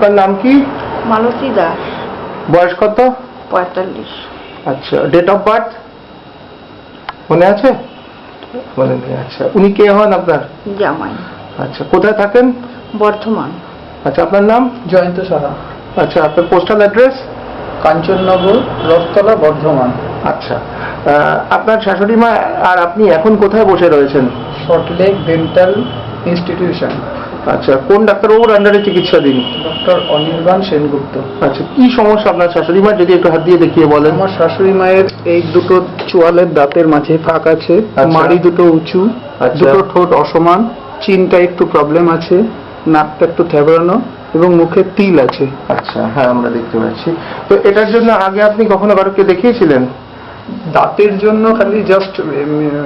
আপনার নাম কি? মালতী দাস। বয়স কত? 45। আচ্ছা, ডেট অফ বার্থ মনে আছে? মনে নেই। আচ্ছা, উনি কে হন আপনার? জামাই। আচ্ছা, কোথায় থাকেন? বর্ধমান। আচ্ছা, আপনার নাম? জয়ন্ত সাহা। আচ্ছা, আপনার পোস্টাল অ্যাড্রেস? কাঞ্চননগর, রথতলা, বর্ধমান। আচ্ছা, আপনার শাশুড়ি মা আর আপনি এখন কোথায় বসে রয়েছেন? Salt Lake dental institution. আচ্ছা, কোন ডাক্তারবাবুর আন্ডারে চিকিৎসাধীন? ডক্টর অনির্বাণ সেনগুপ্ত। আচ্ছা, কি সমস্যা আপনার শাশুড়ি মা, যদি একটু হাত দিয়ে দেখিয়ে বলেন? আমার শাশুড়ি মায়ের এই দুটো চোয়ালের দাঁতের মাঝে ফাঁক আছে, মাড়ি দুটো উঁচু, দুটো ঠোঁট অসমান, চিনটা একটু প্রবলেম আছে, নাকটা একটু থ্যাবড়ানো এবং মুখে তিল আছে। আচ্ছা, হ্যাঁ আমরা দেখতে পাচ্ছি। তো এটার জন্য আগে আপনি কখনো কারোকে দেখিয়েছিলেন? দাঁতের জন্য খালি জাস্ট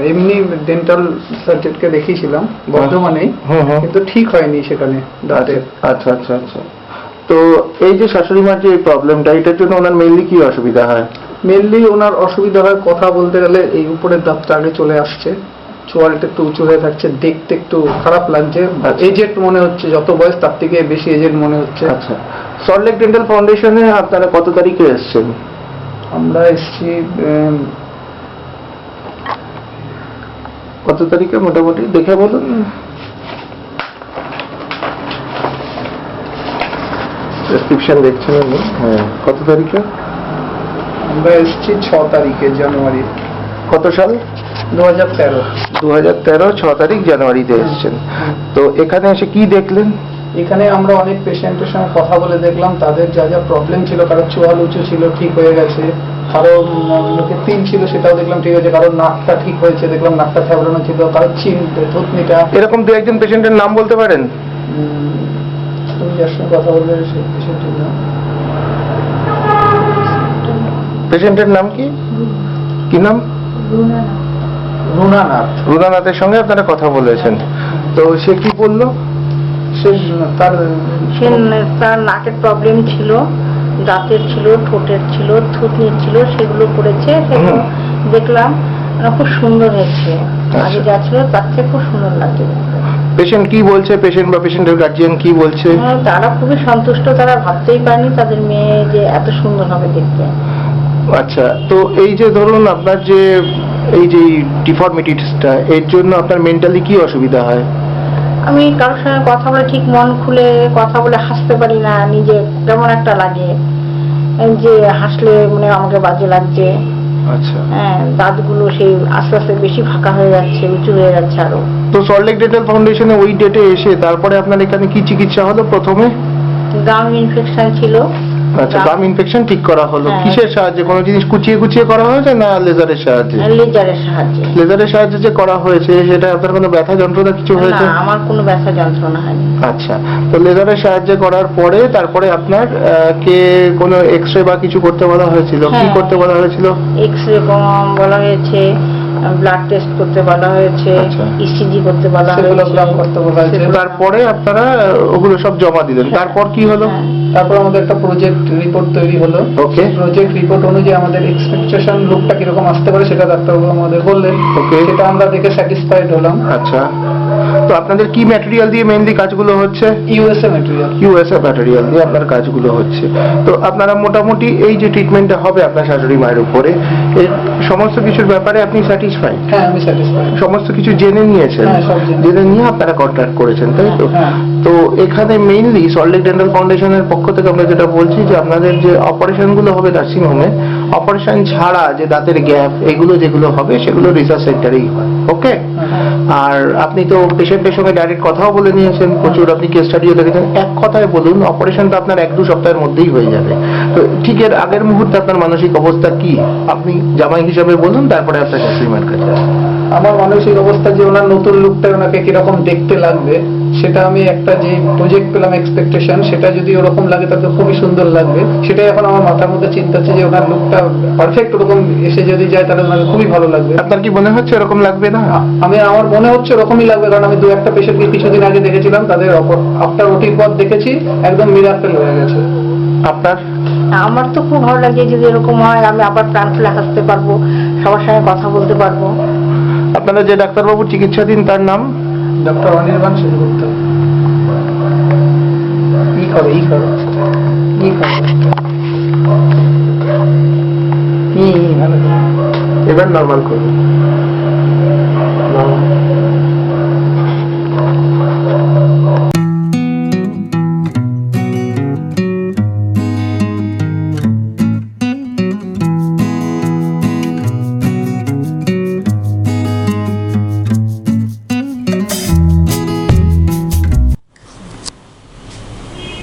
এমনি ডেন্টাল সার্জনকে দেখিয়েছিলাম বর্ধমানেই, কিন্তু ঠিক হয়নি সেখানে দাঁতের। আচ্ছা আচ্ছা আচ্ছা। তো এই যে শাশুড়ি মার যে প্রবলেমটা, এটার জন্য ওনার মেইনলি কি অসুবিধা হয়? মেনলি ওনার অসুবিধা হয়, কথা বলতে গেলে এই উপরের দাঁতটা আগে চলে আসছে, চোয়ালটা একটু উঁচু হয়ে থাকছে, দেখতে একটু খারাপ লাগছে, এজেড মনে হচ্ছে, যত বয়স তার থেকে বেশি এজেড মনে হচ্ছে। আচ্ছা, সল্টলেক ডেন্টাল ফাউন্ডেশনে আপনারা কত তারিখে এসেছেন? আমরা এসেছি কত তারিখে মোটামুটি দেখে বলুন। প্রেসক্রিপশন দেখছেন আপনি? হ্যাঁ, কত তারিখে? আমরা এসেছি 6 তারিখে জানুয়ারি। কত সাল? 2013। 2013 6 তারিখ জানুয়ারিতে এসেছেন। তো এখানে এসে কি দেখলেন? এখানে আমরা অনেক পেশেন্টের সঙ্গে কথা বলে দেখলাম তাদের যা যা প্রবলেম ছিল, কারো চোয়াল উঁচু ছিল ঠিক হয়ে গেছে, কারো মুখে তিল ছিল সেটাও দেখলাম ঠিক হয়েছে, কারো নাকটা ঠিক হয়েছে দেখলাম, নাকটা থ্যাবড়ানো ছিল, কারো চিন থুতনিটা। এরকম দু একজন পেশেন্টের নাম বলতে পারেন? তুমি যার সঙ্গে কথা বলবে সেই পেশেন্টের নাম? পেশেন্টের নাম কি? কি নাম? রুনানাথ। রুনানাথের সঙ্গে আপনারা কথা বলেছেন। তো সে কি বললো? সে তার নাকের প্রবলেম ছিল, দাঁতের ছিল, ঠোঁটের ছিল, থুতনির ছিল, সেগুলো করেছে, সেগুলো দেখলাম খুব সুন্দর হয়েছে, আগে যা ছিল তার থেকে খুব সুন্দর লাগছে। পেশেন্ট কি বলছে? পেশেন্ট বা পেশেন্টের গার্জিয়ান কি বলছে? তারা খুবই সন্তুষ্ট, তারা ভাবতেই পারেনি তাদের মেয়ে যে এত সুন্দর হবে দেখতে। আচ্ছা, তো এই যে ধরুন আপনার যে এই যে ডিফর্মিটিসটা, এর জন্য আপনার মেন্টালি কি অসুবিধা হয়? আমি কারোর সঙ্গে কথা বলে ঠিক মন খুলে কথা বলে হাসতে পারি না, নিজে কেমন একটা লাগে যে হাসলে মানে আমাকে বাজে লাগছে। আচ্ছা, হ্যাঁ, দাঁতগুলো সেই আস্তে আস্তে বেশি ফাঁকা হয়ে যাচ্ছে, উঁচু হয়ে যাচ্ছে আরো। তো সল্টলেক ডেন্টাল ফাউন্ডেশনে ওই ডেটে এসে তারপরে আপনার এখানে কি চিকিৎসা হলো? প্রথমে গাম ইনফেকশন ছিল। আচ্ছা, গাম ইনফেকশন ঠিক করা হলো। কিসের সাহায্যে? কোনো জিনিস কুচিয়ে কুচিয়ে করা হয়েছে না লেজারের সাহায্যে? লেজারের সাহায্যে। লেজারের সাহায্যে যে করা হয়েছে সেটা আপনার কোনো ব্যথা যন্ত্রণা কিছু হয়েছে? না, আমার কোনো ব্যথা যন্ত্রণা হয়নি। আচ্ছা, তো লেজারের সাহায্যে করার পরে তারপরে আপনার কে কোনো এক্সরে বা কিছু করতে বলা হয়েছিল? কি করতে বলা হয়েছিল? এক্সরে বলা হয়েছে, ব্লাড টেস্ট করতে বলা হয়েছে, ইসিজি করতে বলা হয়েছে। তারপরে আপনারা ওগুলো সব জমা দিলেন। তারপর কি হলো? তারপর আমাদের একটা প্রজেক্ট রিপোর্ট তৈরি হলো। ওকে। প্রজেক্ট রিপোর্ট অনুযায়ী আমাদের এক্সপেকটেশন লুকটা কিরকম আসতে পারে সেটা ডাক্তারবাবু আমাদের বললেন। ওকে। সেটা আমরা দেখে স্যাটিসফাইড হলাম। আচ্ছা, তো আপনাদের কি ম্যাটেরিয়াল দিয়ে মেইনলি কাজগুলো হচ্ছে? USA material. ইউএসএ ম্যাটেরিয়াল দিয়ে আপনার কাজগুলো হচ্ছে। তো আপনারা মোটামুটি এই যে ট্রিটমেন্টটা হবে আপনার শাশুড়ি মায়ের উপরে, এর সমস্ত কিছুর ব্যাপারে আপনি স্যাটিসফাইড? হ্যাঁ, আমি স্যাটিসফাইড। সমস্ত কিছু জেনে নিয়েছেন? জেনে নিয়ে আপনারা কন্ট্যাক্ট করেছেন, তাই তো? তো এখানে মেইনলি সল্টলেক ডেন্টাল ফাউন্ডেশনের পক্ষ থেকে আমরা যেটা বলছি যে আপনাদের যে অপারেশনগুলো হবে নার্সিং হোমে, অপারেশন ছাড়া যে দাঁতের গ্যাপ এগুলো যেগুলো হবে সেগুলো রিসার্চ সেন্টারেই হয়। ওকে। আর আপনি তো পেশেন্টের সঙ্গে ডাইরেক্ট কথাও বলে নিয়েছেন, প্রচুর আপনি কেস স্টাডিও দেখেছেন। এক কথায় বলুন, অপারেশনটা আপনার 1-2 সপ্তাহের মধ্যেই হয়ে যাবে। তো ঠিক এর আগের মুহূর্তে আপনার মানসিক অবস্থা কি আপনি জামাই হিসাবে বলুন, তারপরে আপনার শাশুড়ি মায়ের কাছে। আমার মানসিক অবস্থা যে ওনার নতুন লুকটা ওনাকে কিরকম দেখতে লাগবে, সেটা আমি একটা যে প্রজেক্ট পেলাম এক্সপেকটেশন, সেটা যদি ওরকম লাগে তাহলে খুবই সুন্দর লাগবে। সেটাই এখন আমার মাথার মধ্যে চিন্তা হচ্ছে যে ওনার লুকটা পারফেক্ট ওরকম এসে যদি যায় তাহলে ওনাকে খুবই ভালো লাগবে। আপনার কি মনে হচ্ছে এরকম লাগবে না? আমার মনে হচ্ছে ওরকমই লাগবে, কারণ আমি 2-1টা পেশেন্টকে কিছুদিন আগে দেখেছিলাম, তাদের আফটার ওটির পর দেখেছি একদম মিরাকেল হয়ে গেছে। আপনার? আমার তো খুব ভালো লাগে, যদি এরকম হয় আমি আবার প্রাণ খুলে হাসতে পারবো, সবার সঙ্গে কথা বলতে পারবো। আপনারা যে ডাক্তারবাবু চিকিৎসাধীন তার নাম? ডক্টর অনির্বাণ সেনগুপ্ত। ই করে ঠিক আছে। ভালো করে। এবার নর্মাল করুন। Normal।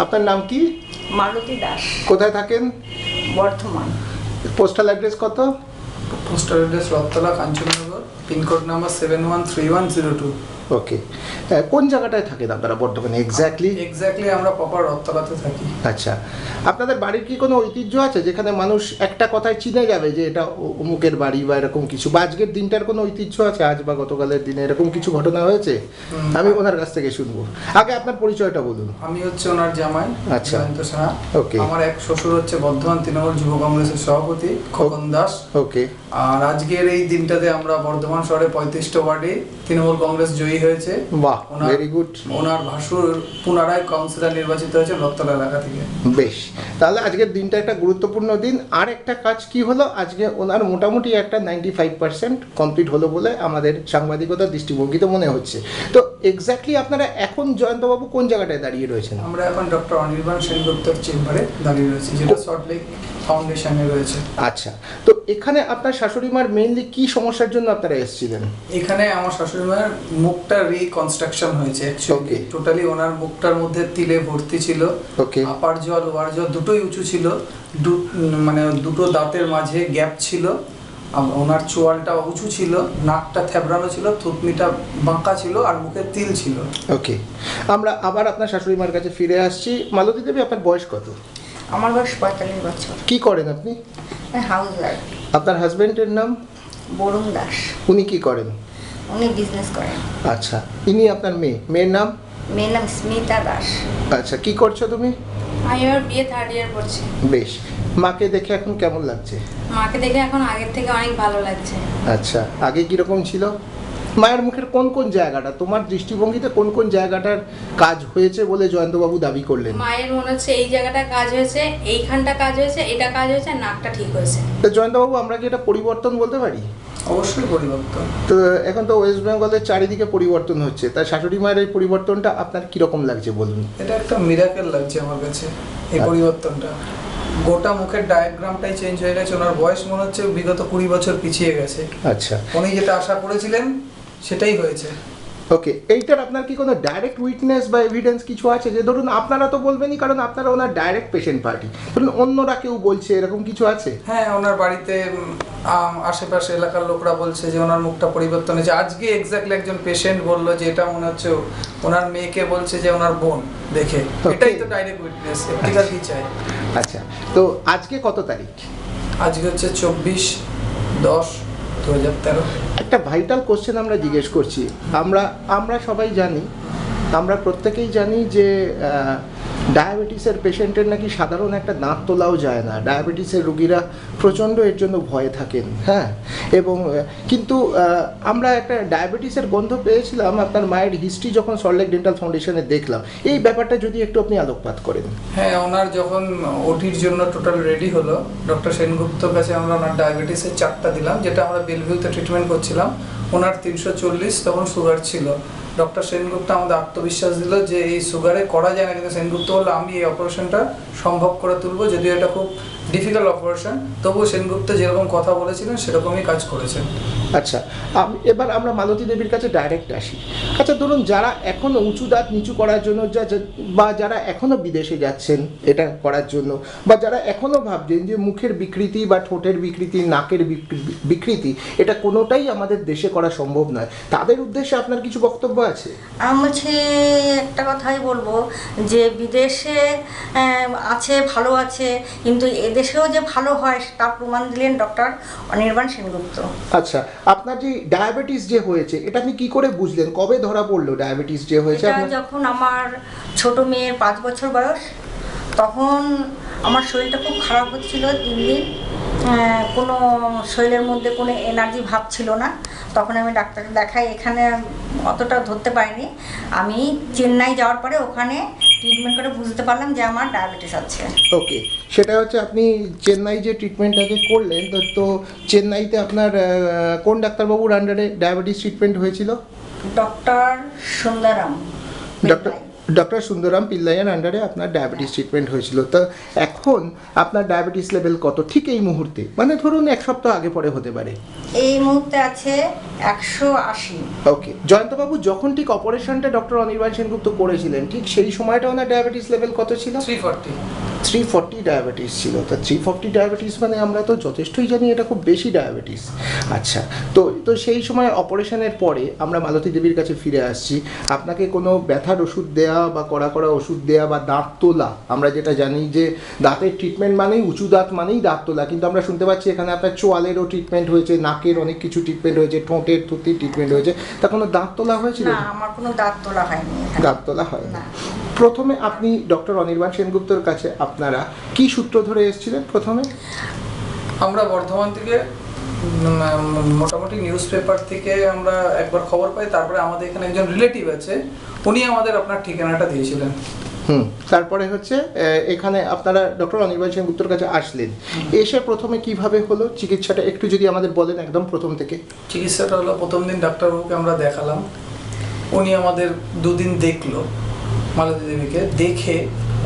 আপনার নাম কি? মালতী দাস, কোথায় থাকেন? বর্ধমান। পোস্টাল অ্যাড্রেস কত? Postal address Rathtala, Kanchannagar, pin code number 713102। Okay, কোন জায়গাটায় থাকেন আপনারা বর্ধমানে এক্স্যাক্টলি? এক্স্যাক্টলি আমরা প্রপার রথতলাতে থাকি। আচ্ছা, আপনাদের বাড়ির কি কোনো ঐতিহ্য আছে যেখানে মানুষ একটা কথায় চিনে যাবে যে এটা অমুকের বাড়ি বা এরকম কিছু, বা আজকের দিনটার কোনো ঐতিহ্য আছে, আজ বা গতকালের দিনে এরকম কিছু ঘটনা হয়েছে? আমি ওনার কাছ থেকে শুনবো। আগে আপনার পরিচয়টা বলুন। আমি হচ্ছে ওনার জামাই, আচ্ছা। জয়ন্ত সাহা। ওকে। আমার এক শ্বশুর হচ্ছে বর্ধমান তৃণমূল যুব কংগ্রেসের সভাপতি খোকন দাস। ওকে। আর আজকের এই দিনটাতে আমরা বর্ধমান শহরে 35টা ওয়ার্ডে তৃণমূল কংগ্রেস জয়ী হয়েছে। বাহ, ভেরি গুড। ওনার ভাসুর পুনরায় কাউন্সিলর নির্বাচিত হয়েছে রথতলা এলাকা থেকে। বেশ, তাহলে আজকের দিনটা একটা গুরুত্বপূর্ণ দিন। আর একটা কাজ কি হলো, আজকে ওনার মোটামুটি একটা 95% কমপ্লিট হলো বলে আমাদের সাংবাদিকতার দৃষ্টিভঙ্গিতে মনে হচ্ছে। তো এক্স্যাক্টলি আপনারা এখন জয়ন্তবাবু কোন জায়গাটায় দাঁড়িয়ে রয়েছেন? আমরা এখন ডক্টর অনির্বাণ সেনগুপ্তর চেম্বারে দাঁড়িয়ে রয়েছি, যেটা সল্টলেক ফাউন্ডেশনে রয়েছে। আচ্ছা, তো এখানে আপনার শাশুড়ি মার মেইনলি কি সমস্যার জন্য আপনারা এসেছিলেন? এখানে আমার শাশুড়ি মায়ের মুখটা রিকনস্ট্রাকশন হয়েছে অ্যাকচুয়ালি। Okay. টোটালি ওনার মুখটার মধ্যে তিলে ভর্তি ছিল। Okay. আপার জল লোয়ার জল দুটোই উঁচু ছিল। মানে দুটো দাঁতের মাঝে গ্যাপ ছিল। ওনার চোয়ালটা উঁচু ছিল, নাকটা থ্যাবড়ানো ছিল, থুতনিটা বাঁকা ছিল, আর মুখে তিল ছিল। ওকে, আমরা আবার আপনার শাশুড়ি মার কাছে ফিরে আসছি। মালতী দেবী, আপনার বয়স কত? আমার বয়স 45 বছর। কি করেন আপনি? House wife. আপনার হাজবেন্ডের নাম? বরুণ দাস। উনি কি করেন? উনি বিজনেস করেন। আচ্ছা, ইনি আপনার মেয়ে? মেয়ের নাম? মেয়ের নাম স্মিতা দাস। আচ্ছা, কি করছো তুমি? আমি এবার বিয়ে 3rd ইয়ার পড়ছি। বেশ, মাকে দেখে এখন কেমন লাগছে? মাকে দেখে এখন আগের থেকে অনেক ভালো লাগছে। আচ্ছা, আগে কিরকম ছিল? মায়ের মুখের কোন কোন জায়গাটা, তোমার দৃষ্টিভঙ্গিতে কোন কোন জায়গাটার কাজ হয়েছে বলে জয়ন্তবাবু দাবি করলেন? মায়ের মনে হচ্ছে এই জায়গাটা কাজ হয়েছে, এইখানটা কাজ হয়েছে, এটা কাজ হয়েছে, নাকটা ঠিক হয়েছে। তো জয়ন্তবাবু, আমরা কি এটা পরিবর্তন বলতে পারি? অবশ্যই পরিবর্তন। তো এখন তো ওয়েস্ট বেঙ্গলের চারিদিকে পরিবর্তন হচ্ছে, তাই শাশুড়ি মায়ের এই পরিবর্তনটা আপনার কিরকম লাগছে বলুন? এটা একটা মিরাকেল লাগছে আমার কাছে, এই আচ্ছা। পরিবর্তনটা। গোটা মুখের ডায়াগ্রামটাই চেঞ্জ হয়ে গেছে। ওনার বয়স মনে হচ্ছে বিগত 20 বছর পিছিয়ে গেছে। আচ্ছা, উনি যেটা আশা করেছিলেন সেটাই হয়েছে। ওকে, এইটার আপনার কি কোনো ডাইরেক্ট উইটনেস বা এভিডেন্স কিছু আছে, যে ধরুন আপনারা তো বলবেনই কারণ আপনারা ওনার ডাইরেক্ট পেশেন্ট পার্টি, ধরুন অন্যরা কেউ বলছে, এরকম কিছু আছে? হ্যাঁ, ওনার বাড়িতে আশেপাশে এলাকার লোকরা বলছে যে ওনার মুখটা পরিবর্তন হয়েছে। আজকে এক্স্যাক্টলি একজন পেশেন্ট বললো যে এটা মনে হচ্ছে ওনার মেয়েকে বলছে যে ওনার বোন দেখে। এটাই তো ডাইরেক্ট উইটনেস, ঠিক আছে, কি চাই। আচ্ছা, তো আজকে কত তারিখ? আজকে হচ্ছে 24/10/2013। একটা ভাইটাল কোশ্চেন আমরা জিজ্ঞেস করছি। আমরা সবাই জানি, আমরা প্রত্যেকেই জানি যে ডায়াবেটিসের পেশেন্টের নাকি সাধারণ একটা দাঁত তোলাও যায় না। ডায়াবেটিসের রুগীরা প্রচণ্ড এর জন্য ভয়ে থাকেন, হ্যাঁ। এবং কিন্তু আমরা একটা ডায়াবেটিসের গন্ধ পেয়েছিলাম আপনার মায়ের হিস্ট্রি যখন সল্টলেক ডেন্টাল ফাউন্ডেশনে দেখলাম। এই ব্যাপারটা যদি একটু আপনি আলোকপাত করেন। হ্যাঁ, ওনার যখন ওটির জন্য টোটাল রেডি হলো, ডক্টর সেনগুপ্তর কাছে আমরা ওনার ডায়াবেটিসের চার্টটা দিলাম, যেটা আমরা বেলভিউতে ট্রিটমেন্ট করছিলাম। ওনার 340 তখন সুগার ছিল। ডক্টর সেনগুপ্ত আমাদের আত্মবিশ্বাস দিল যে এই সুগারে করা যায় না, কিন্তু সেনগুপ্ত বললো আমি এই অপারেশনটা সম্ভব করে তুলবো, যদিও এটা খুব ডিফিকাল্ট অপারেশন, তবুও সেনগুপ্ত যেরকম কথা বলেছিলেন সেরকমই কাজ করেছেন। আচ্ছা, এবার আমরা মালতী দেবীর কাছে ডাইরেক্ট আসি। আচ্ছা, ধরুন যারা এখনো উঁচু দাঁত নিচু করার জন্য বা যারা এখনো বিদেশে যাচ্ছেন এটা করার জন্য, বা যারা এখনো ভাবছেন যে মুখের বিকৃতি বা ঠোঁটের বিকৃতি, নাকের বিকৃতি এটা কোনোটাই আমাদের দেশে করা সম্ভব নয়, তাদের উদ্দেশ্যে আপনার কিছু বক্তব্য আছে? আমি হচ্ছে একটা কথাই বলবো যে বিদেশে আছে, ভালো আছে, কিন্তু এদেশেও যে ভালো হয় তার প্রমাণ দিলেন ডক্টর অনির্বাণ সেনগুপ্ত। আচ্ছা, আপনার যে ডায়াবেটিস যে হয়েছে এটা আপনি কি করে বুঝলেন, কবে ধরা পড়লো ডায়াবেটিস যে হয়েছে? এটা যখন আমার ছোট মেয়ের 5 বছর বয়স, তখন আমার শরীরটা খুব খারাপ হচ্ছিল দিন দিন। কোনো শরীরের মধ্যে কোনো এনার্জি ভাব ছিল না। তখন আমি ডাক্তারকে দেখাই, এখানে অতটা ধরতে পারিনি। আমি চেন্নাই যাওয়ার পরে ওখানে ট্রিটমেন্ট করে বুঝতে পারলাম যে আমার ডায়াবেটিস আছে। ওকে, সেটা হচ্ছে আপনি চেন্নাই যে ট্রিটমেন্ট আগে করলেন, তো চেন্নাইতে আপনার কোন ডাক্তারবাবুর আন্ডারে ডায়াবেটিস ট্রিটমেন্ট হয়েছিল? ডক্টর সুন্দরম ডক্টর সুন্দরম পিল্লাইয়ের আন্ডারে আপনার ডায়াবেটিস ট্রিটমেন্ট হয়েছিল। তো এখন আপনার ডায়াবেটিস লেভেল কত ঠিক এই মুহূর্তে, মানে ধরুন এক সপ্তাহ আগে পরে হতে পারে? এই মুহূর্তে আছে 180। ওকে, জয়ন্তবাবু যখন ঠিক অপারেশনটা ডক্টর অনির্বাণ সেনগুপ্ত করেছিলেন ঠিক সেই সময়টা ওনার ডায়াবেটিস লেভেল কত ছিল? 340 ডায়াবেটিস ছিল। তা 340 ডায়াবেটিস মানে আমরা তো যথেষ্টই জানি এটা খুব বেশি ডায়াবেটিস। আচ্ছা, তো সেই সময় অপারেশনের পরে আমরা মালতী দেবীর কাছে ফিরে আসছি, আপনাকে কোনো ব্যথার ওষুধ দেয়া বা কড়া ওষুধ দেয়া বা দাঁত তোলা, আমরা যেটা জানি যে দাঁতের ট্রিটমেন্ট মানেই উঁচু দাঁত মানেই দাঁত তোলা, কিন্তু আমরা শুনতে পাচ্ছি এখানে আপনার চোয়ালেরও ট্রিটমেন্ট হয়েছে, নাকের অনেক কিছু ট্রিটমেন্ট হয়েছে, ঠোঁটের থুতির ট্রিটমেন্ট হয়েছে, তা কোনো দাঁত তোলা হয়েছিল? না, আমার কোনো দাঁত তোলা হয়নি। দাঁত তোলা হয়নি। না। প্রথমে আপনি ডক্টর অনির্বাণ সেনগুপ্তর কাছে আপনারা কি সূত্র ধরে এসেছিলেন? প্রথমে আমরা বর্ধমান থেকে মোটামুটি নিউজ পেপার থেকে আমরা একবার খবর পাই, তারপরে আমাদের এখানে একজন রিলেটিভ আছে, উনি আমাদের আপনার ঠিকানাটা দিয়েছিলেন। তারপরে হচ্ছে এখানে আপনারা ডক্টর অনির্বাণ সেনগুপ্তর কাছে আসলেন। এসে প্রথমে কিভাবে হলো চিকিৎসাটা একটু যদি আমাদের বলেন একদম প্রথম থেকে। চিকিৎসাটা হলো প্রথম দিন ডাক্তারবাবুকে আমরা দেখালাম, উনি আমাদের 2 দিন দেখলো, মালতী দেবীকে দেখে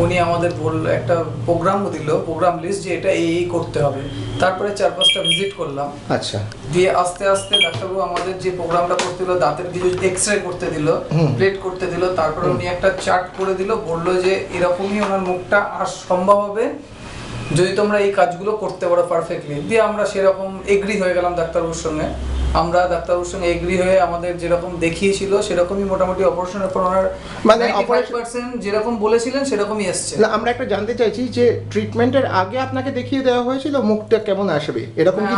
উনি আমাদের বললো, একটা প্রোগ্রামও দিল, প্রোগ্রাম লিস্ট যে এটা এই করতে হবে। তারপরে 4-5টা ভিজিট করলাম। আচ্ছা, দিয়ে আস্তে আস্তে ডাক্তারবাবু আমাদের যে প্রোগ্রামটা করতে দিল, দাঁতের কিছু এক্সরে করতে দিল, প্লেট করতে দিল, তারপরে উনি একটা চার্ট করে দিল, বললো যে এরকমই ওনার মুখটা আর সম্ভব হবে যদি তোমরা এই কাজগুলো করতে পারো পারফেক্টলি। দিয়ে আমরা সেরকম এগ্রি হয়ে গেলাম ডাক্তারবাবুর সঙ্গে। আমরা ডাক্তারবাবুর সঙ্গে এগ্রি হয়ে আমাদের যেরকম দেখিয়েছিল সেরকমই মোটামুটি অপারেশনের পর ওনার মানে 95% যেরকম বলেছিলেন সেরকমই এসছে। না, আমরা একটা জানতে চাইছি যে ট্রিটমেন্টের আগে আপনাকে দেখিয়ে দেওয়া হয়েছিল মুখটা কেমন আসবে, এরকম কি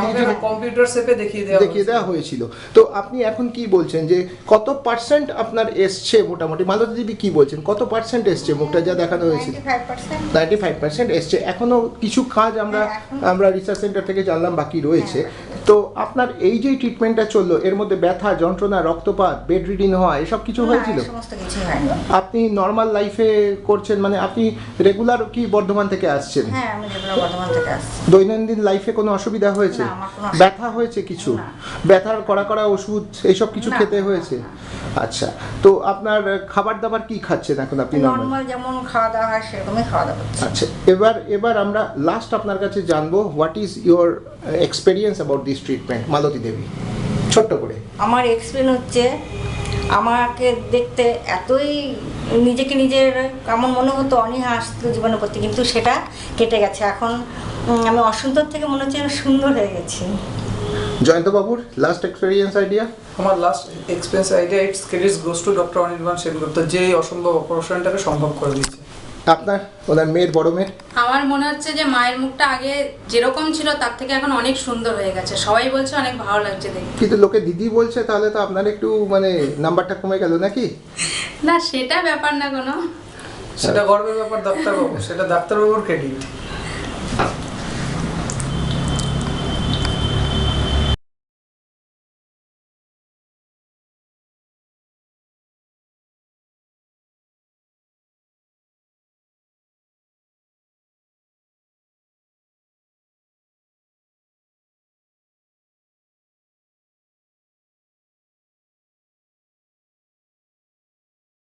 কম্পিউটার শেপে দেখিয়ে দেওয়া হয়েছিল? তো আপনি এখন কি বলছেন যে কত পার্সেন্ট আপনার এসছে মোটামুটি? মালতী দেবী কি বলছেন, কত পার্সেন্ট এসছে মুখটা যা দেখানো হয়েছিল? 95% এসছে। এখনো কিছু কাজ আমরা রিসার্চ সেন্টার থেকে জানলাম বাকি রয়েছে। তো আপনার এই যে ট্রিটমেন্টটা চললো এর মধ্যে ব্যথা, যন্ত্রণা, রক্তপাত, বেড রিডিং হওয়া এসব কিছু হয়েছিল? আপনি নর্মাল লাইফে করছেন, মানে আপনি রেগুলার কি বর্ধমান থেকে আসছেন? হ্যাঁ, আমি বর্ধমান থেকে আসছি। দৈনন্দিন লাইফে কোনো অসুবিধা হয়েছে? ব্যথা হয়েছে কিছু? ব্যথার কড়া ওষুধ এইসব কিছু খেতে হয়েছে? আচ্ছা, তো আপনার খাবার দাবার কি খাচ্ছেন এখন আপনি? নরমাল যেমন খাওয়া দাওয়া হয় সেরকমই খাওয়া দাওয়া করছি। আচ্ছা, এবার আমরা লাস্ট আপনার কাছে জানবো what is your experience about this treatment, Malati Devi, ছোট্ট করে। আমার এক্সপিরিয়েন্স হচ্ছে, আমাকে দেখতে এতই নিজেকে নিজের কেমন মনে হতো, অনীহা আসতো জীবনের প্রতি, কিন্তু সেটা কেটে গেছে। এখন আমি অসুন্দর থেকে মনে হচ্ছে সুন্দর হয়ে গেছি। জয়ন্তবাবুর লাস্ট এক্সপেরিয়েন্স আইডিয়া? আমার last experience idea, it's credit goes to doctor Anirban Sengupta, যে অসম্ভব অপারেশনটাকে সম্ভব করে দিয়েছে। আপনার, ওনার মেয়ের, বড় মেয়ের? আমার মনে হচ্ছে যে মায়ের মুখটা আগে যেরকম ছিল তার থেকে এখন অনেক সুন্দর হয়ে গেছে, সবাই বলছে অনেক ভালো লাগছে দেখতে। কিন্তু লোকে দিদি বলছে, তাহলে তো আপনার একটু মানে নাম্বারটা কমে গেল নাকি? না, সেটা ব্যাপার না কোনো, সেটা গর্বের ব্যাপার ডাক্তারবাবু, সেটা ডাক্তারবাবুর ক্রেডিট।